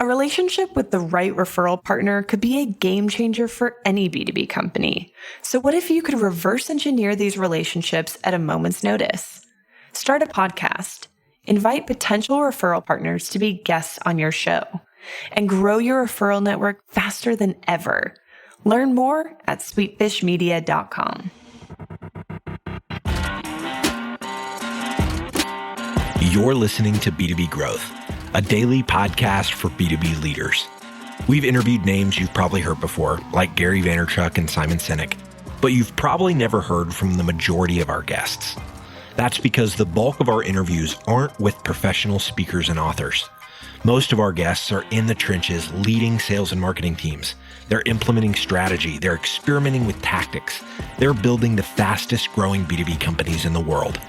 A relationship with the right referral partner could be a game changer for any B2B company. So what if you could reverse engineer these relationships at a moment's notice? Start a podcast, invite potential referral partners to be guests on your show, and grow your referral network faster than ever. Learn more at sweetfishmedia.com. You're listening to B2B Growth, a daily podcast for B2B leaders. We've interviewed names you've probably heard before, like Gary Vaynerchuk and Simon Sinek, but you've probably never heard from the majority of our guests. That's because the bulk of our interviews aren't with professional speakers and authors. Most of our guests are in the trenches leading sales and marketing teams. They're implementing strategy. They're experimenting with tactics. They're building the fastest growing B2B companies in the world.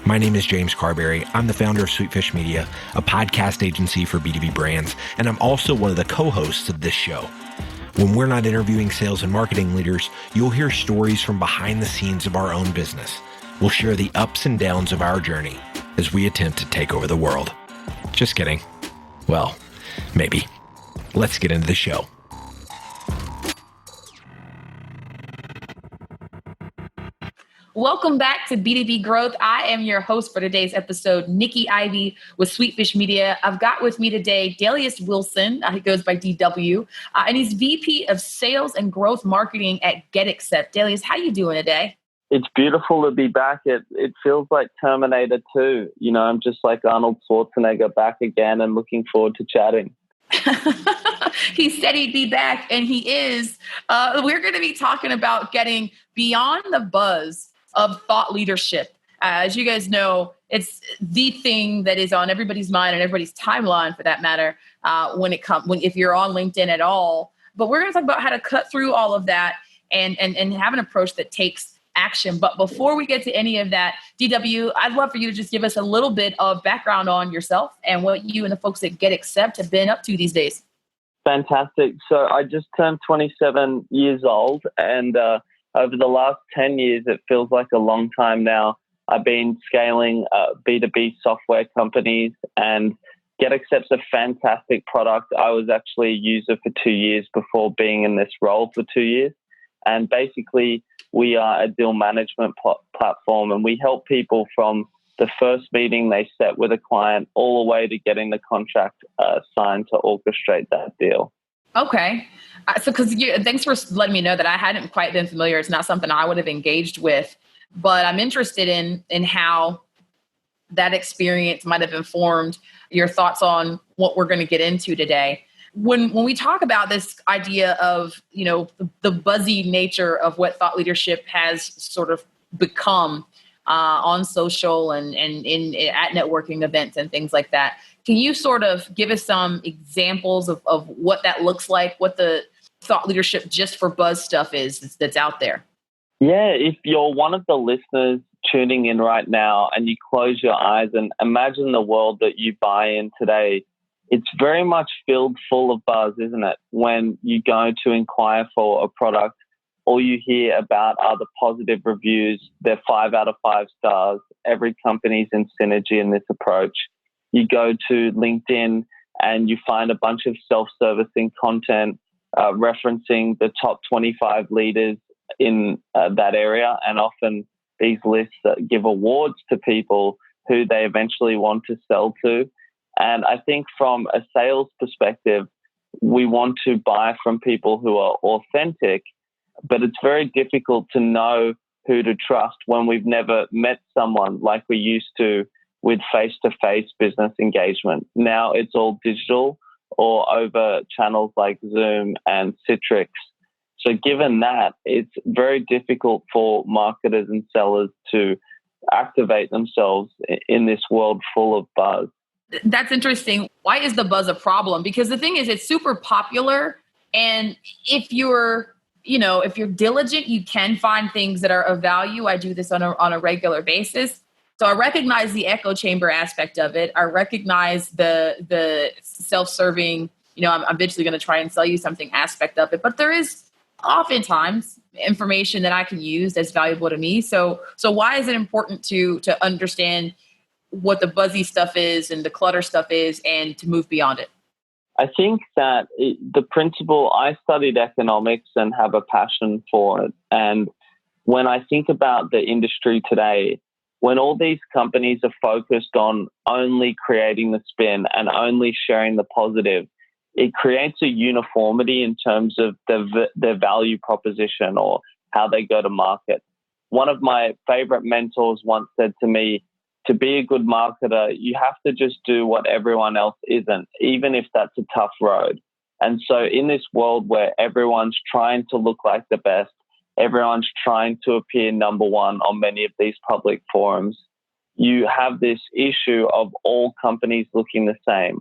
My name is James Carberry. I'm the founder of Sweetfish Media, a podcast agency for B2B brands, and I'm also one of the co-hosts of this show. When we're not interviewing sales and marketing leaders, you'll hear stories from behind the scenes of our own business. We'll share the ups and downs of our journey as we attempt to take over the world. Just kidding. Well, maybe. Let's get into the show. Welcome back to B2B Growth. I am your host for today's episode, Nikki Ivy with Sweetfish Media. I've got with me today Dailius Wilson. He goes by DW, and he's VP of Sales and Growth Marketing at GetAccept. Dailius, how you doing today? It's beautiful to be back. It feels like Terminator 2. You know, I'm just like Arnold Schwarzenegger back again and looking forward to chatting. He said he'd be back, and he is. We're going to be talking about getting beyond the buzz of thought leadership. As you guys know, it's the thing that is on everybody's mind and everybody's timeline, for that matter, if you're on LinkedIn at all. But we're going to talk about how to cut through all of that and have an approach that takes action. But before we get to any of that, DW, I'd love for you to just give us a little bit of background on yourself and what you and the folks at GetAccept have been up to these days. Fantastic. So I just turned 27 years old, and over the last 10 years, it feels like a long time now, I've been scaling B2B software companies, and GetAccept's a fantastic product. I was actually a user for 2 years before being in this role for 2 years. And basically, we are a deal management platform, and we help people from the first meeting they set with a client all the way to getting the contract signed to orchestrate that deal. Okay. So thanks for letting me know that. I hadn't quite been familiar. It's not something I would have engaged with, but I'm interested in how that experience might have informed your thoughts on what we're going to get into today. When we talk about this idea of, you know, the buzzy nature of what thought leadership has sort of become on social and at networking events and things like that, can you sort of give us some examples of what that looks like, what the thought leadership just for buzz stuff is that's out there? Yeah, if you're one of the listeners tuning in right now and you close your eyes and imagine the world that you buy in today, it's very much filled full of buzz, isn't it? When you go to inquire for a product, all you hear about are the positive reviews. They're 5 out of 5 stars. Every company's in synergy in this approach. You go to LinkedIn and you find a bunch of self-servicing content referencing the top 25 leaders in that area. And often these lists give awards to people who they eventually want to sell to. And I think from a sales perspective, we want to buy from people who are authentic, but it's very difficult to know who to trust when we've never met someone like we used to with face-to-face business engagement. Now it's all digital or over channels like Zoom and Citrix. So given that, it's very difficult for marketers and sellers to activate themselves in this world full of buzz. That's interesting. Why is the buzz a problem? Because the thing is, it's super popular. And if you're diligent, you can find things that are of value. I do this on a regular basis. So I recognize the echo chamber aspect of it. I recognize the self-serving, I'm eventually going to try and sell you something aspect of it. But there is oftentimes information that I can use that's valuable to me. So why is it important to understand what the buzzy stuff is and the clutter stuff is and to move beyond it? I think that the principle, I studied economics and have a passion for it. And when I think about the industry today, when all these companies are focused on only creating the spin and only sharing the positive, it creates a uniformity in terms of their value proposition or how they go to market. One of my favorite mentors once said to me, to be a good marketer, you have to just do what everyone else isn't, even if that's a tough road. And so in this world where everyone's trying to look like the best, everyone's trying to appear number one on many of these public forums, you have this issue of all companies looking the same.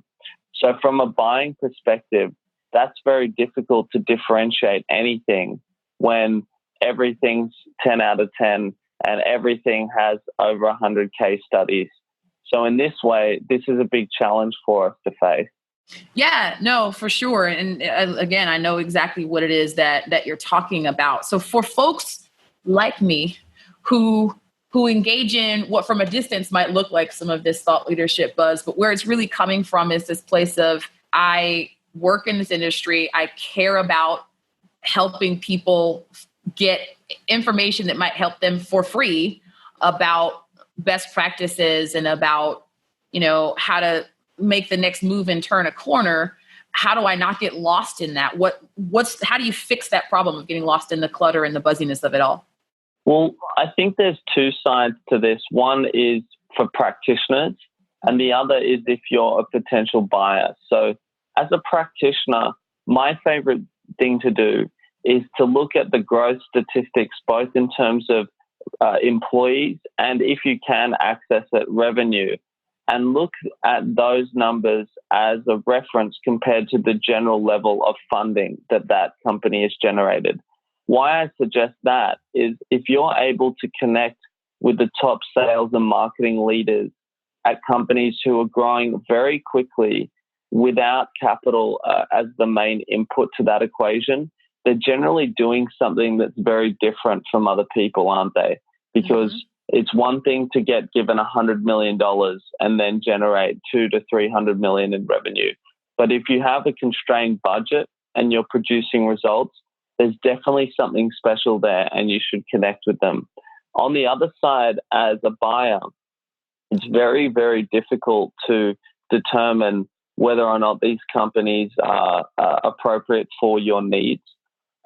So from a buying perspective, that's very difficult to differentiate anything when everything's 10 out of 10 and everything has over 100 case studies. So in this way, this is a big challenge for us to face. Yeah, no, for sure. And again, I know exactly what it is that you're talking about. So for folks like me who engage in what from a distance might look like some of this thought leadership buzz, but where it's really coming from is this place of, I work in this industry, I care about helping people get information that might help them for free about best practices and about, how to make the next move and turn a corner. How do I not get lost in that? How do you fix that problem of getting lost in the clutter and the buzziness of it all? Well, I think there's two sides to this. One is for practitioners and the other is if you're a potential buyer. So as a practitioner, my favorite thing to do is to look at the growth statistics, both in terms of employees and, if you can access it, revenue, and look at those numbers as a reference compared to the general level of funding that company has generated. Why I suggest that is if you're able to connect with the top sales and marketing leaders at companies who are growing very quickly without capital as the main input to that equation, they're generally doing something that's very different from other people, aren't they? Because it's one thing to get given $100 million and then generate $200 to $300 million in revenue. But if you have a constrained budget and you're producing results, there's definitely something special there and you should connect with them. On the other side, as a buyer, it's very, very difficult to determine whether or not these companies are appropriate for your needs.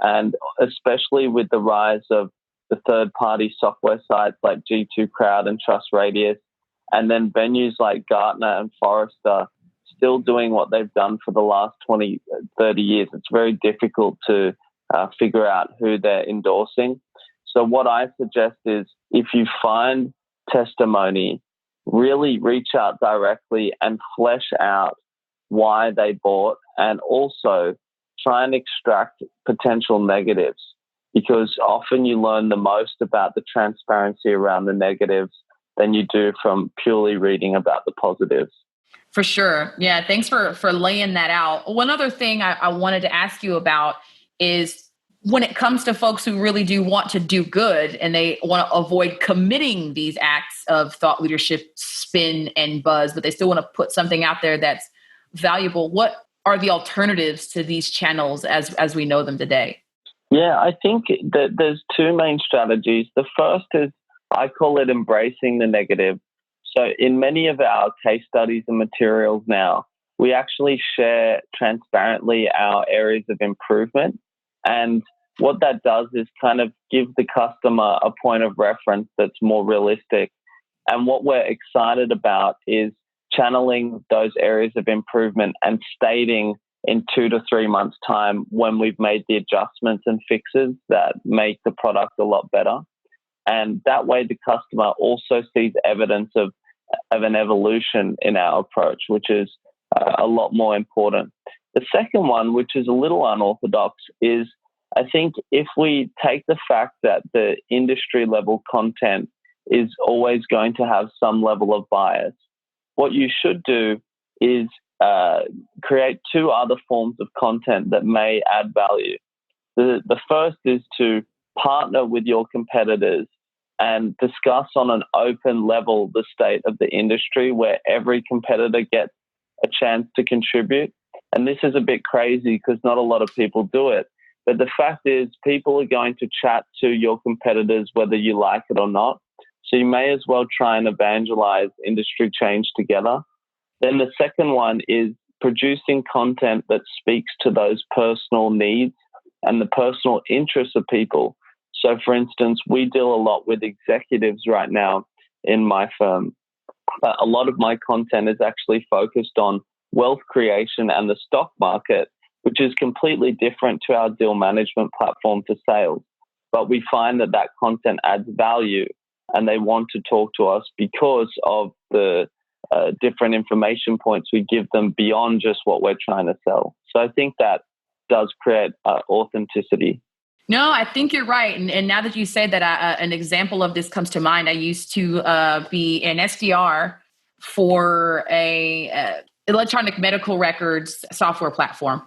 And especially with the rise of the third-party software sites like G2 Crowd and TrustRadius, and then venues like Gartner and Forrester still doing what they've done for the last 20, 30 years, it's very difficult to figure out who they're endorsing. So what I suggest is if you find testimony, really reach out directly and flesh out why they bought, and also try and extract potential negatives, because often you learn the most about the transparency around the negatives than you do from purely reading about the positives. For sure. Yeah. Thanks for laying that out. One other thing I wanted to ask you about is when it comes to folks who really do want to do good and they want to avoid committing these acts of thought leadership, spin, and buzz, but they still want to put something out there that's valuable. What are the alternatives to these channels as we know them today? Yeah, I think that there's two main strategies. The first is, I call it embracing the negative. So in many of our case studies and materials now, we actually share transparently our areas of improvement. And what that does is kind of give the customer a point of reference that's more realistic. And what we're excited about is channeling those areas of improvement and stating in 2 to 3 months' time when we've made the adjustments and fixes that make the product a lot better. And that way the customer also sees evidence of an evolution in our approach, which is a lot more important. The second one, which is a little unorthodox, is I think if we take the fact that the industry level content is always going to have some level of bias, what you should do is create two other forms of content that may add value. The first is to partner with your competitors and discuss on an open level the state of the industry where every competitor gets a chance to contribute. And this is a bit crazy because not a lot of people do it. But the fact is, people are going to chat to your competitors whether you like it or not. So you may as well try and evangelize industry change together. Then the second one is producing content that speaks to those personal needs and the personal interests of people. So, for instance, we deal a lot with executives right now in my firm. But a lot of my content is actually focused on wealth creation and the stock market, which is completely different to our deal management platform for sales. But we find that content adds value and they want to talk to us because of the different information points we give them beyond just what we're trying to sell. So I think that does create authenticity. No, I think you're right. And now that you say that, an example of this comes to mind. I used to be an SDR for a electronic medical records software platform.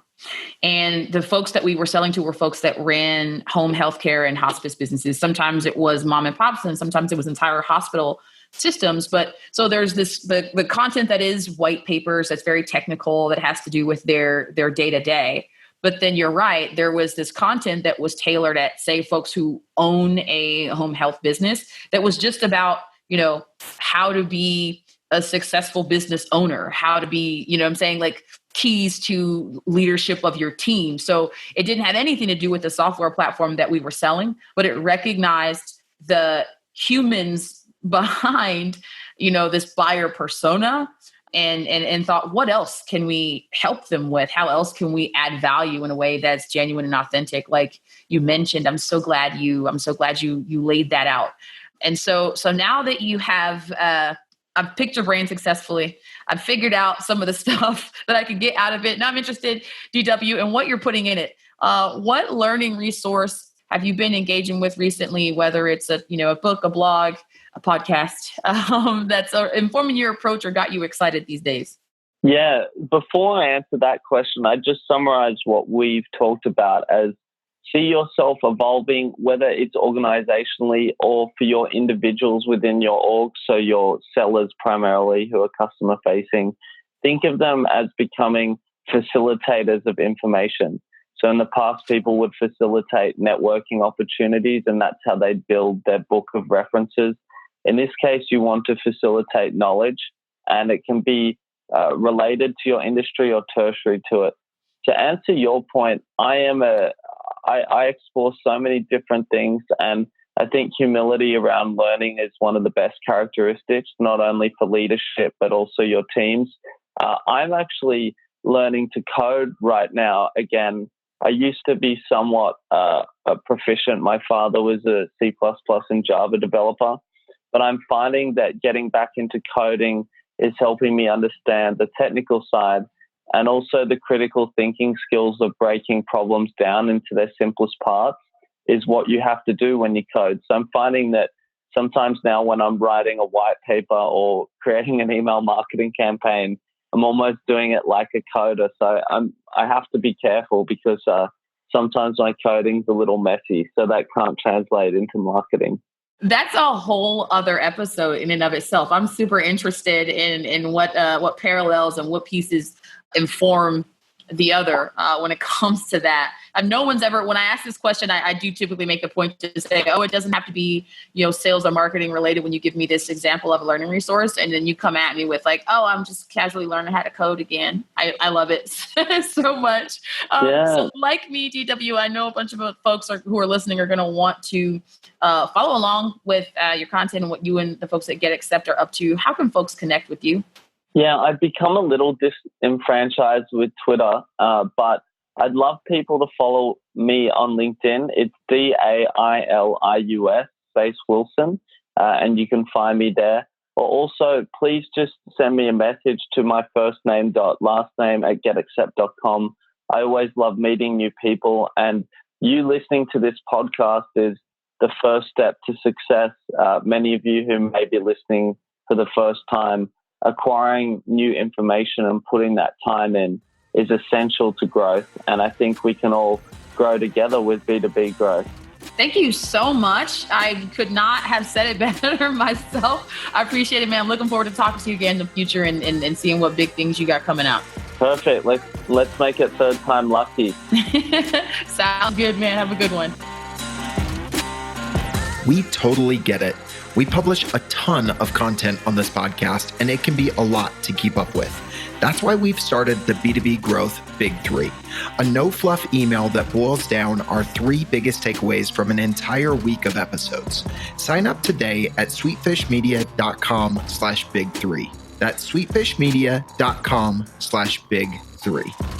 And the folks that we were selling to were folks that ran home healthcare and hospice businesses. Sometimes it was mom and pops, and sometimes it was entire hospital systems. But so there's the content that is white papers, that's very technical, that has to do with their day-to-day. But then you're right, there was this content that was tailored at, say, folks who own a home health business that was just about, how to be a successful business owner, how to be, I'm saying, like, keys to leadership of your team. So it didn't have anything to do with the software platform that we were selling, but it recognized the humans behind, this buyer persona and thought, what else can we help them with? How else can we add value in a way that's genuine and authentic? Like you mentioned, I'm so glad you laid that out. And so now that you have, I've picked your brain successfully. I've figured out some of the stuff that I can get out of it. Now I'm interested, DW, in what you're putting in it. What learning resource have you been engaging with recently, whether it's a book, a blog, a podcast, that's informing your approach or got you excited these days? Yeah, before I answer that question, I just summarize what we've talked about as see yourself evolving, whether it's organizationally or for your individuals within your org, so your sellers primarily who are customer facing. Think of them as becoming facilitators of information. So in the past, people would facilitate networking opportunities, and that's how they build their book of references. In this case, you want to facilitate knowledge, and it can be related to your industry or tertiary to it. To answer your point, I explore so many different things, and I think humility around learning is one of the best characteristics, not only for leadership, but also your teams. I'm actually learning to code right now. Again, I used to be somewhat proficient. My father was a C++ and Java developer, but I'm finding that getting back into coding is helping me understand the technical side and also the critical thinking skills of breaking problems down into their simplest parts is what you have to do when you code. So I'm finding that sometimes now when I'm writing a white paper or creating an email marketing campaign, I'm almost doing it like a coder. So I have to be careful because sometimes my coding's a little messy, so that can't translate into marketing. That's a whole other episode in and of itself. I'm super interested in what parallels and what pieces inform the other when it comes to that. No one's ever, when I ask this question, I do typically make the point to say, it doesn't have to be, sales or marketing related when you give me this example of a learning resource. And then you come at me with like, I'm just casually learning how to code again. I love it so much. So like me, DW, I know a bunch of folks who are listening are going to want to follow along with your content and what you and the folks at GetAccept are up to. How can folks connect with you? Yeah, I've become a little disenfranchised with Twitter, but I'd love people to follow me on LinkedIn. It's Dailius space Wilson, and you can find me there. Or also, please just send me a message to my first name dot last name at getaccept.com. I always love meeting new people, and you listening to this podcast is the first step to success. Many of you who may be listening for the first time, acquiring new information and putting that time in is essential to growth. And I think we can all grow together with B2B growth. Thank you so much. I could not have said it better myself. I appreciate it, man. I'm looking forward to talking to you again in the future and seeing what big things you got coming out. Perfect. Let's Let's make it third time lucky. Sounds good, man. Have a good one. We totally get it. We publish a ton of content on this podcast, and it can be a lot to keep up with. That's why we've started the B2B Growth Big Three, a no-fluff email that boils down our 3 biggest takeaways from an entire week of episodes. Sign up today at sweetfishmedia.com/big3. That's sweetfishmedia.com/big3.